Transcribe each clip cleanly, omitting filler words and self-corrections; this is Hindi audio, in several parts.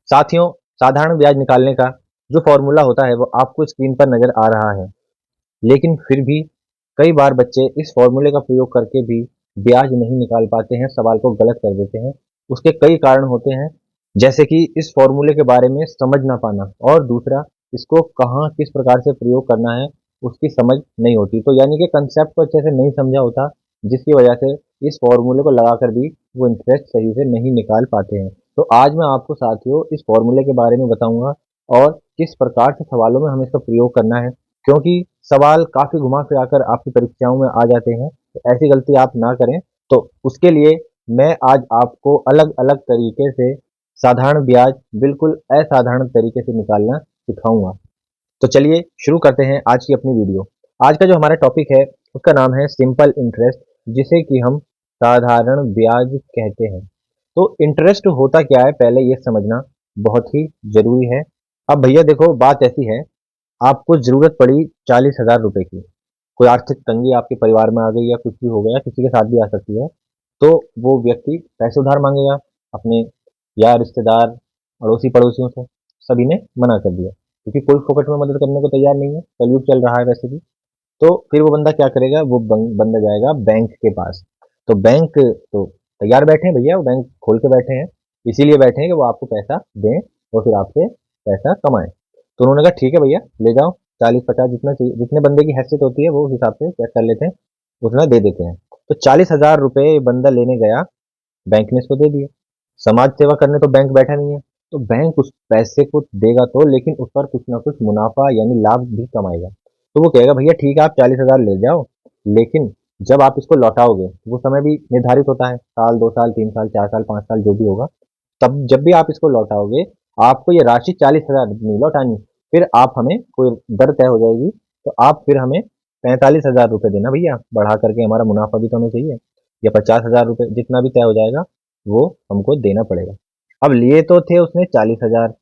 साथियों, साधारण ब्याज निकालने का जो फॉर्मूला होता है वो आपको स्क्रीन पर नजर आ रहा है, लेकिन फिर भी कई बार बच्चे इस फॉर्मूले का प्रयोग करके भी ब्याज नहीं निकाल पाते हैं, सवाल को गलत कर देते हैं। उसके कई कारण होते हैं, जैसे कि इस फॉर्मूले के बारे में समझ ना पाना, और दूसरा इसको कहाँ किस प्रकार से प्रयोग करना है उसकी समझ नहीं होती। तो यानी कि कंसेप्ट को अच्छे से नहीं समझा होता, जिसकी वजह से इस फॉर्मूले को लगाकर भी वो इंटरेस्ट सही से नहीं निकाल पाते हैं। तो आज मैं आपको साथियों इस फॉर्मूले के बारे में बताऊंगा और किस प्रकार से सवालों में हमें इसका प्रयोग करना है, क्योंकि सवाल काफी घुमा फिरा कर आपकी परीक्षाओं में आ जाते हैं। तो ऐसी गलती आप ना करें। तो उसके लिए मैं आज आपको अलग अलग तरीके से साधारण ब्याज बिल्कुल असाधारण तरीके से निकालना सिखाऊंगा। तो चलिए शुरू करते हैं आज की अपनी वीडियो। आज का जो हमारा टॉपिक है उसका नाम है सिंपल इंटरेस्ट, जिसे कि हम साधारण ब्याज कहते हैं। तो इंटरेस्ट होता क्या है पहले ये समझना बहुत ही जरूरी है। अब भैया देखो, बात ऐसी है, आपको जरूरत पड़ी 40,000 रुपए की, कोई आर्थिक तंगी आपके परिवार में आ गई या कुछ भी हो गया, किसी के साथ भी आ सकती है। तो वो व्यक्ति पैसे उधार मांगेगा अपने यार, रिश्तेदार, अड़ोसी पड़ोसियों से। सभी ने मना कर दिया क्योंकि कोई फोकट में मदद करने को तैयार नहीं है, कलयुग चल रहा है वैसे भी। तो फिर वो बंदा क्या करेगा, वो बंदा जाएगा बैंक के पास। तो बैंक तो तैयार बैठे हैं भैया, वो बैंक खोल के बैठे हैं, इसीलिए बैठे हैं कि वो आपको पैसा दें और फिर आपसे पैसा कमाएं। तो उन्होंने कहा ठीक है भैया, ले जाओ 40-50 जितना चाहिए, जितने बंदे की हैसियत होती है वो उस हिसाब से चेक कर लेते हैं, उतना दे देते हैं। तो 40,000 रुपये बंदा लेने गया, बैंक ने इसको दे दिए। समाज सेवा करने तो बैंक बैठा नहीं है, तो बैंक उस पैसे को देगा तो, लेकिन उस पर कुछ ना कुछ मुनाफा यानी लाभ भी कमाएगा। तो वो कहेगा भैया ठीक है, आप 40,000 ले जाओ, लेकिन जब आप इसको लौटाओगे वो समय भी निर्धारित होता है, साल, 2 साल, 3 साल, 4 साल, 5 साल जो भी होगा। तब जब भी आप इसको लौटाओगे आपको ये राशि 40,000 नहीं लौटानी, फिर आप हमें कोई दर तय हो जाएगी, तो आप फिर हमें 45,000 रुपये देना भैया, बढ़ा करके, हमारा मुनाफा भी तो हमें चाहिए। या 50,000 रुपये, जितना भी तय हो जाएगा वो हमको देना पड़ेगा। अब लिए तो थे उसने 40,000,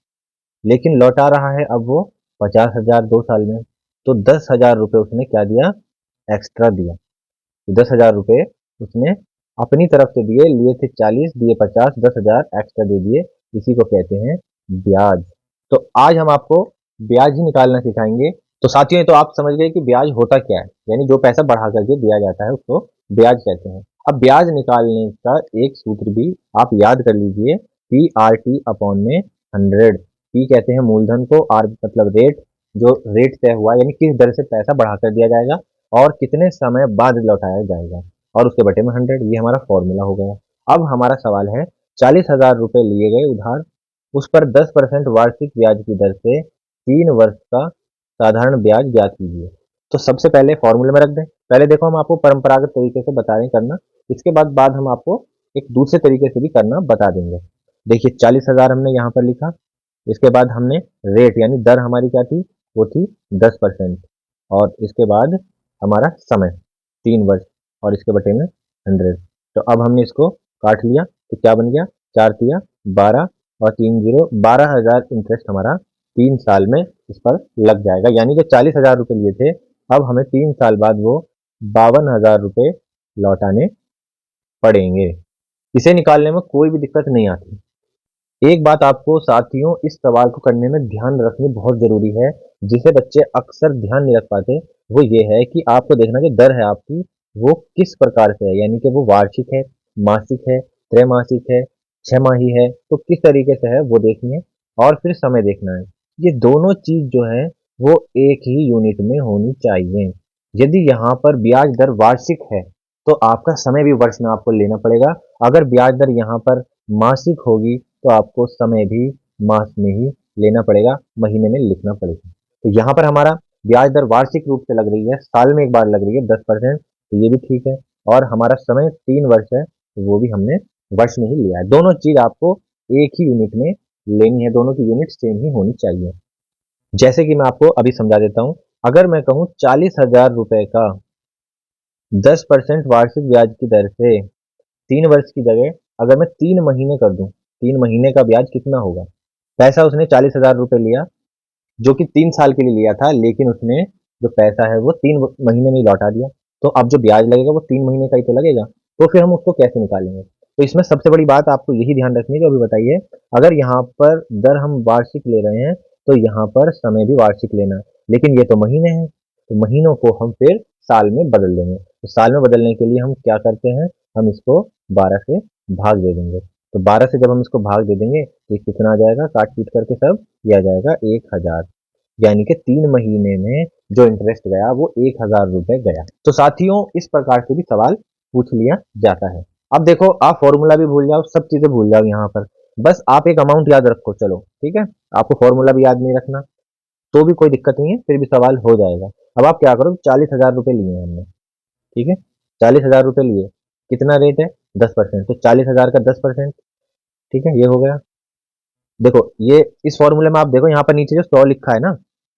लेकिन लौटा रहा है अब वो 50,000 2 साल में। तो 10,000 रुपये उसने क्या दिया, एक्स्ट्रा दिया। 10,000 रुपये उसने अपनी तरफ से दिए, लिए थे 40, दिए 50, 10,000 एक्स्ट्रा दे दिए। इसी को कहते हैं ब्याज। तो आज हम आपको ब्याज ही निकालना सिखाएंगे। तो साथियों, ये तो आप समझ गए कि ब्याज होता क्या है, यानी जो पैसा बढ़ा करके दिया जाता है उसको ब्याज कहते हैं। अब ब्याज निकालने का एक सूत्र भी आप याद कर लीजिए, PRT/100। पी कहते हैं मूलधन को, आर मतलब रेट, जो रेट तय हुआ यानी किस दर से पैसा बढ़ा कर दिया जाएगा और कितने समय बाद लौटाया जाएगा, और उसके बटे में 100, ये हमारा फॉर्मूला हो गया। अब हमारा सवाल है, 40,000 रुपये लिए गए उधार, उस पर 10% वार्षिक ब्याज की दर से 3 वर्ष का साधारण ब्याज ज्ञात कीजिए। तो सबसे पहले फॉर्मूले में रख दें। पहले देखो, हम आपको परंपरागत तरीके से बता रहे हैं करना, इसके बाद हम आपको एक दूसरे तरीके से भी करना बता देंगे। देखिए, 40,000 हमने यहाँ पर लिखा, इसके बाद हमने रेट यानी दर हमारी क्या थी, वो थी 10%, और इसके बाद हमारा समय 3 वर्ष, और इसके बटे में 100। तो अब हमने इसको काट लिया, तो क्या बन गया, 4 तिया 12 और 3 जीरो 12,000 इंटरेस्ट हमारा 3 साल में इस पर लग जाएगा। यानी कि 40,000 रुपये लिए थे, अब हमें 3 साल बाद वो 52,000 रुपये लौटाने पड़ेंगे। इसे निकालने में कोई भी दिक्कत नहीं आती। एक बात आपको साथियों इस सवाल को करने में ध्यान रखनी बहुत जरूरी है, जिसे बच्चे अक्सर ध्यान नहीं रख पाते, वो ये है कि आपको देखना जो दर है आपकी वो किस प्रकार से है, यानी कि वो वार्षिक है, मासिक है, त्रैमासिक है, 6 माही है, तो किस तरीके से है वो देखनी है, और फिर समय देखना है। ये दोनों चीज जो है वो एक ही यूनिट में होनी चाहिए। यदि यहाँ पर ब्याज दर वार्षिक है तो आपका समय भी वर्ष में आपको लेना पड़ेगा। अगर ब्याज दर यहाँ पर मासिक होगी तो आपको समय भी मास में ही लेना पड़ेगा, महीने में लिखना पड़ेगा। तो यहाँ पर हमारा ब्याज दर वार्षिक रूप से लग रही है, साल में एक बार लग रही है 10%, तो ये भी ठीक है। और हमारा समय 3 वर्ष है, तो वो भी हमने वर्ष में ही लिया है। दोनों चीज आपको एक ही यूनिट में लेनी है, दोनों की यूनिट सेम ही होनी चाहिए। जैसे कि मैं आपको अभी समझा देता हूँ, अगर मैं कहूँ 40,000 रुपए का 10% वार्षिक ब्याज की दर से 3 वर्ष की जगह अगर मैं 3 महीने कर दूं, 3 महीने का ब्याज कितना होगा। पैसा उसने 40,000 रुपये लिया, जो कि 3 साल के लिए लिया था, लेकिन उसने जो पैसा है वो 3 महीने में ही लौटा दिया। तो अब जो ब्याज लगेगा वो 3 महीने का ही तो लगेगा। तो फिर हम उसको कैसे निकालेंगे, तो इसमें सबसे बड़ी बात आपको यही ध्यान रखनी है जो अभी बताइए, अगर यहाँ पर दर हम वार्षिक ले रहे हैं तो यहाँ पर समय भी वार्षिक लेना है, लेकिन ये तो महीने हैं, तो महीनों को हम फिर साल में बदल देंगे। तो साल में बदलने के लिए हम क्या करते हैं, हम इसको 12 से भाग दे देंगे। तो 12 से जब हम इसको भाग दे देंगे तो ये कितना आ जाएगा, काट पीट करके सब ये आ जाएगा 1000, यानी कि 3 महीने में जो इंटरेस्ट गया वो 1000 रुपए गया। तो साथियों इस प्रकार से भी सवाल पूछ लिया जाता है। अब देखो आप फॉर्मूला भी भूल जाओ, सब चीजें भूल जाओ यहाँ पर, बस आप एक अमाउंट याद रखो, चलो ठीक है, आपको फॉर्मूला भी याद नहीं रखना तो भी कोई दिक्कत नहीं है, फिर भी सवाल हो जाएगा। अब आप क्या करो, 40,000 रुपये लिए हैं हमने, ठीक है, 40,000 रुपये लिए, कितना रेट है 10%, तो 40,000 का 10%, ठीक है, ये हो गया। देखो ये इस फॉर्मूले में आप देखो यहाँ पर नीचे जो 100 लिखा है ना,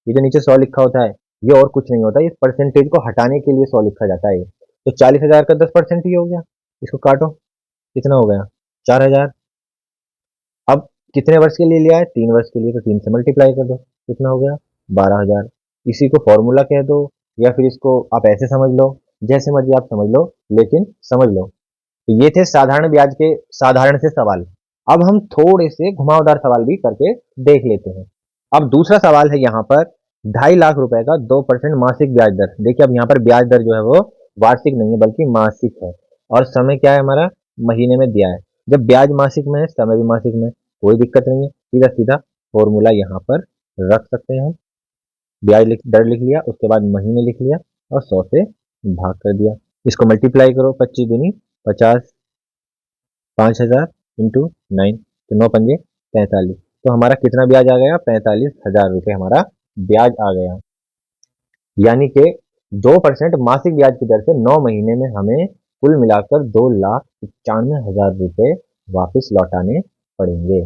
ये जो नीचे 100 लिखा होता है ये और कुछ नहीं होता, ये परसेंटेज को हटाने के लिए 100 लिखा जाता है। तो 40,000 का 10% ही हो गया, इसको काटो, कितना हो गया 4,000। अब कितने वर्ष के लिए लिया है, 3 वर्ष के लिए, तो 3 से मल्टीप्लाई कर दो, कितना हो गया 12,000। इसी को फॉर्मूला कह दो या फिर इसको आप ऐसे समझ लो, जैसे मर्जी आप समझ लो, लेकिन समझ लो। तो ये थे साधारण ब्याज के साधारण से सवाल। अब हम थोड़े से घुमावदार सवाल भी करके देख लेते हैं। अब दूसरा सवाल है यहाँ पर 2.5 लाख रुपए का 2% मासिक ब्याज दर। देखिए अब यहाँ पर ब्याज दर जो है वो वार्षिक नहीं है बल्कि मासिक है, और समय क्या है हमारा, महीने में दिया है। जब ब्याज मासिक में है समय भी मासिक में, कोई दिक्कत नहीं है, सीधा सीधा फॉर्मूला यहाँ पर रख सकते हैं हम। ब्याज दर लिख लिया, उसके बाद महीने लिख लिया और 100 से भाग कर दिया। इसको मल्टीप्लाई करो, 25 दूनी 50, 5,000 इंटू 9, तो 9 पंजे 45, तो हमारा कितना ब्याज आ गया, 45,000 रुपये हमारा ब्याज आ गया। यानी कि 2% मासिक ब्याज की दर से 9 महीने में हमें कुल मिलाकर 2,95,000 रुपये वापस लौटाने पड़ेंगे।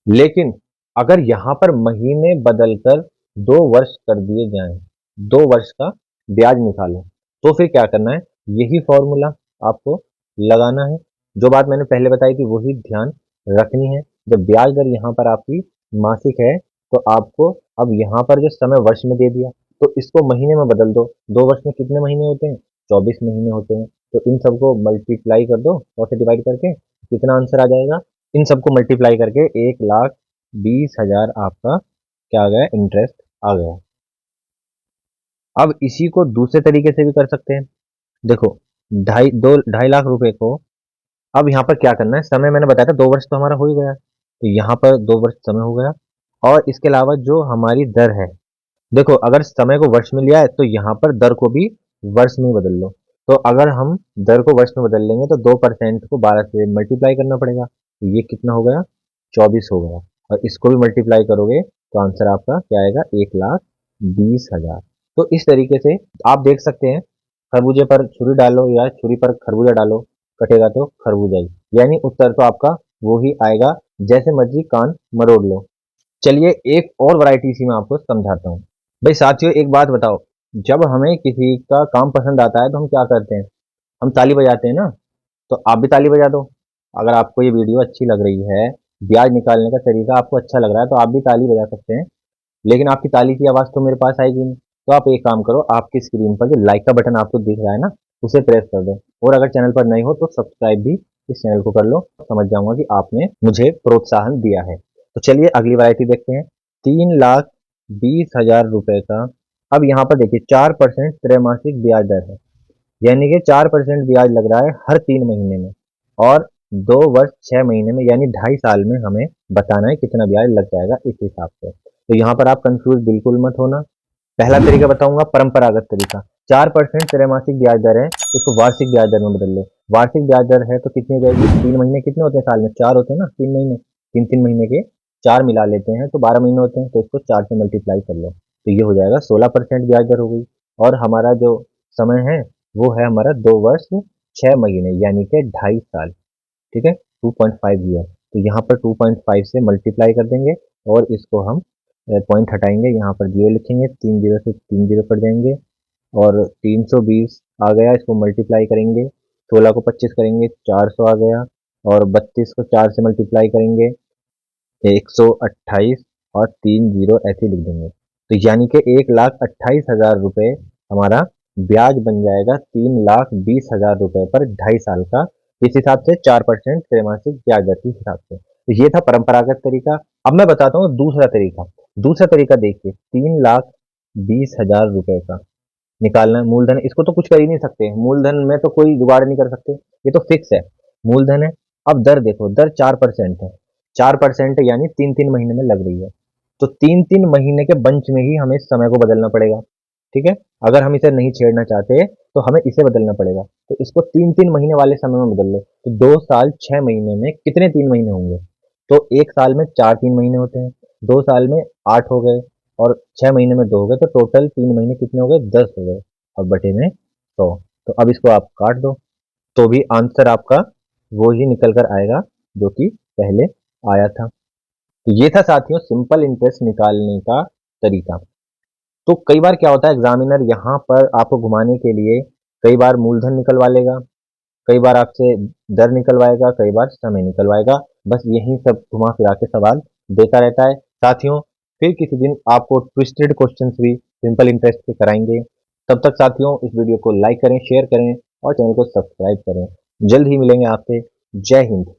लेकिन अगर यहाँ पर महीने बदलकर 2 वर्ष कर दिए जाएं, 2 वर्ष का ब्याज निकालो, तो फिर क्या करना है, यही फॉर्मूला आपको लगाना है। जो बात मैंने पहले बताई थी वही ध्यान रखनी है। जब ब्याज दर यहाँ पर आपकी मासिक है तो आपको अब यहाँ पर जो समय वर्ष में दे दिया तो इसको महीने में बदल दो। 2 वर्ष में कितने महीने होते हैं, 24 महीने होते हैं, तो इन सबको मल्टीप्लाई कर दो और से डिवाइड करके, कितना आंसर आ जाएगा, इन सबको मल्टीप्लाई करके 1,20,000 आपका क्या आ गया, इंटरेस्ट आ गया। अब इसी को दूसरे तरीके से भी कर सकते हैं। देखो 2.5 लाख रुपए को अब यहाँ पर क्या करना है, समय मैंने बताया था 2 वर्ष तो हमारा हो ही गया, तो यहाँ पर 2 वर्ष समय हो गया, और इसके अलावा जो हमारी दर है, देखो अगर समय को वर्ष में लिया है तो यहाँ पर दर को भी वर्ष में ही बदल लो। तो अगर हम दर को वर्ष में बदल लेंगे तो 2% को 12 से मल्टीप्लाई करना पड़ेगा, तो ये कितना हो गया 24 हो गया, और इसको भी मल्टीप्लाई करोगे तो आंसर आपका क्या आएगा, 1,20,000। तो इस तरीके से आप देख सकते हैं, खरबूजे पर छुरी डालो या छुरी पर खरबूजा डालो, कटेगा तो खरबूजा ही, यानी उत्तर तो आपका वो ही आएगा, जैसे मर्जी कान मरोड़ लो। चलिए एक और वैरायटी इसी में आपको समझाता हूँ। भाई साथियों एक बात बताओ, जब हमें किसी का काम पसंद आता है तो हम क्या करते हैं, हम ताली बजाते हैं ना, तो आप भी ताली बजा दो। अगर आपको ये वीडियो अच्छी लग रही है, ब्याज निकालने का तरीका आपको अच्छा लग रहा है, तो आप भी ताली बजा सकते हैं, लेकिन आपकी ताली की आवाज़ तो मेरे पास आएगी नहीं। तो आप एक काम करो, आपकी स्क्रीन पर जो लाइक का बटन आपको दिख रहा है ना, उसे प्रेस कर दो, और अगर चैनल पर नए हो तो सब्सक्राइब भी इस चैनल को कर लो, समझ जाऊंगा कि आपने मुझे प्रोत्साहन दिया है। तो चलिए अगली वैरायटी देखते हैं, 3,20,000 रुपए का। अब यहाँ पर देखिए 4% त्रैमासिक ब्याज दर है, यानी कि 4% ब्याज लग रहा है हर 3 महीने में, और 2 वर्ष 6 महीने में, यानी 2.5 साल में हमें बताना है कितना ब्याज लग जाएगा इस हिसाब से। तो यहाँ पर आप कंफ्यूज बिल्कुल मत होना। पहला तरीका बताऊंगा, परंपरागत तरीका। 4% त्रैमासिक ब्याज दर है, इसको वार्षिक ब्याज दर में बदल लो। वार्षिक ब्याज दर है तो कितनी हो जाएगी, 3 महीने कितने होते हैं साल में, 4 होते हैं ना, 3 महीने, 3 3 महीने के 4 मिला लेते हैं तो 12 महीने होते हैं, तो इसको 4 से मल्टीप्लाई कर लो, तो ये हो जाएगा 16% ब्याज दर हो गई। और हमारा जो समय है वो है हमारा 2 वर्ष 6 महीने, यानी कि 2.5 साल, ठीक है, 2.5 ईयर। तो यहाँ पर 2.5 से मल्टीप्लाई कर देंगे और इसको हम पॉइंट हटाएंगे, यहाँ पर 0 लिखेंगे, 3 जीरो से 3 जीरो कट जाएंगे, और 320 आ गया, इसको मल्टीप्लाई करेंगे, 16 को 25 करेंगे 400 आ गया, और 32 को 4 से मल्टीप्लाई करेंगे 128, और 3 जीरो ऐसे लिख देंगे, तो यानी कि 1,28,000 रुपये हमारा ब्याज बन जाएगा 3,20,000 रुपये पर 2.5 साल का, इस हिसाब से 4% त्रैमासिक ब्याज दर के हिसाब से। तो ये था परंपरागत तरीका। अब मैं बताता हूँ दूसरा तरीका। दूसरा तरीका देखिए, 3,20,000 रुपए का निकालना है मूलधन। इसको तो कुछ कर ही नहीं सकते, मूलधन में तो कोई जुगाड़ नहीं कर सकते, ये तो फिक्स है, मूलधन है। अब दर देखो, दर 4% है, 4% यानी 3-3 महीने में लग रही है। तो 3-3 महीने के बंच में ही हमें इस समय को बदलना पड़ेगा, ठीक है। अगर हम इसे नहीं छेड़ना चाहते तो हमें इसे बदलना पड़ेगा। तो इसको 3-3 महीने वाले समय में बदल लो। तो 2 साल 6 महीने में कितने 3 महीने होंगे? तो एक साल में 4 3 महीने होते हैं, 2 साल में 8 हो गए, और 6 महीने में 2 हो गए, तो टोटल 3 महीने कितने हो गए? 10 हो गए, और बटे में 100। तो अब इसको आप काट दो, तो भी आंसर आपका वो ही निकल कर आएगा जो कि पहले आया था। तो ये था साथियों सिंपल इंटरेस्ट निकालने का तरीका। तो कई बार क्या होता है, एग्जामिनर यहाँ पर आपको घुमाने के लिए कई बार मूलधन निकलवा लेगा, कई बार आपसे दर निकलवाएगा, कई बार समय निकलवाएगा। बस यही सब घुमा फिरा के सवाल देता रहता है साथियों। फिर किसी दिन आपको ट्विस्टेड क्वेश्चंस भी सिंपल इंटरेस्ट पे कराएंगे। तब तक साथियों इस वीडियो को लाइक करें, शेयर करें और चैनल को सब्सक्राइब करें। जल्द ही मिलेंगे आपसे। जय हिंद।